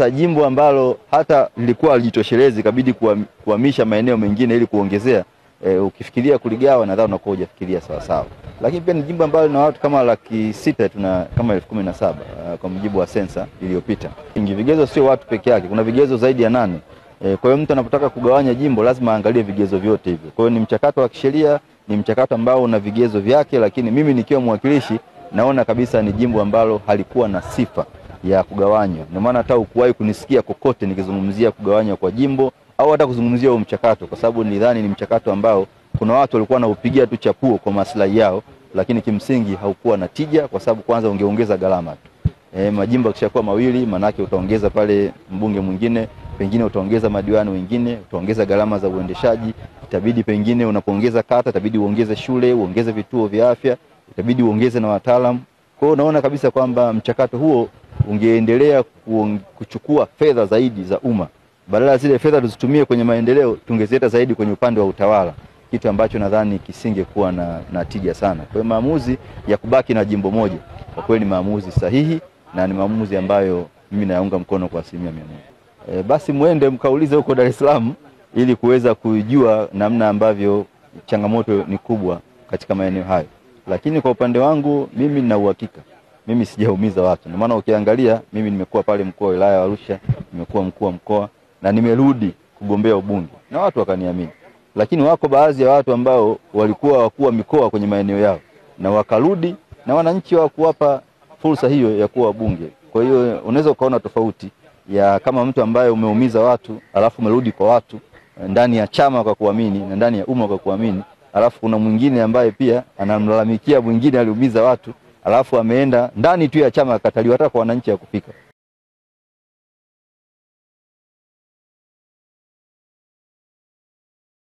jimbo ambalo hata lilikuwa lijitoshelezi kabidi kuhamisha maeneo mengine ili kuongezea, ukifikiria kuligawa nadhani unakuwa hujafikiria sawa sawa. Lakini pia ni jimbo ambalo lina watu kama 600,000 tuna kama 17,000 kwa mujibu wa sensa iliyopita. Vigezo sio watu peke yake, kuna vigezo zaidi ya 8. Kwa hiyo mtu anapotaka kugawanya jimbo lazima aangalie vigezo vyote hivyo. Kwa hiyo ni mchakato wa kisheria, ni mchakato ambao una vigezo vyake, lakini mimi nikiwa mwakilishi naona kabisa ni jimbo ambalo halikuwa na sifa ya kugawanywa. Ndio maana hata ukuwahi kunisikia kokote nikizungumzia kugawanywa kwa jimbo au hata kuzungumzia huo mchakato, kwa sababu nidhani ni mchakato ambao kuna watu walikuwa wanaupigia tu chapuo kwa maslahi yao, lakini kimsingi haukuwa na tija, kwa sababu kwanza ungeongeza gharama. Majimbo yakishakuwa mawili manake utaongeza pale mbunge mwingine, pengine utaongeza madiwani wengine, utaongeza gharama za uendeshaji, itabidi pengine unapoongeza kata itabidi uongeze shule, uongeze vituo vya afya, itabidi uongeze na wataalamu. Kwa hiyo unaona kabisa kwamba mchakato huo ungeendelea kuchukua fedha zaidi za umma. Badala zile fedha tuzitumie kwenye maendeleo, tungezileta zaidi kwenye upande wa utawala, kitu ambacho nadhani kisingekuwa na tija sana. Kwa hiyo maamuzi ya kubaki na jimbo moja kwa kweli ni maamuzi sahihi na ni maamuzi ambayo mimi nayaunga mkono kwa 100%. Basi muende mkaulize huko Dar es Salaam ili kuweza kujua namna ambavyo changamoto ni kubwa katika maeneo hayo. Lakini kwa upande wangu mimi nina uhakika, mimi sijaumiza watu. Ndio maana ukiangalia mimi nimekuwa pale mkuu wa wilaya wa Arusha, nimekuwa mkuu wa mkoa na nimerudi kugombea ubunge na watu wakaniamini. Lakini wako baadhi ya watu ambao walikuwa wakuu wa mikoa kwenye maeneo yao na wakarudi na wananchi hawakuwapa fursa hiyo ya kuwa wabunge. Kwa hiyo unaweza ukaona tofauti ya kama mtu ambaye umeumiza watu alafu umerudi kwa watu ndani ya chama kwa kuamini na ndani ya umma kwa kuamini, alafu kuna mwingine ambaye pia anamlalamikia mwingine aliumiza watu alafu ameenda ndani tu ya chama akataliwa hata kwa wananchi ya kufika.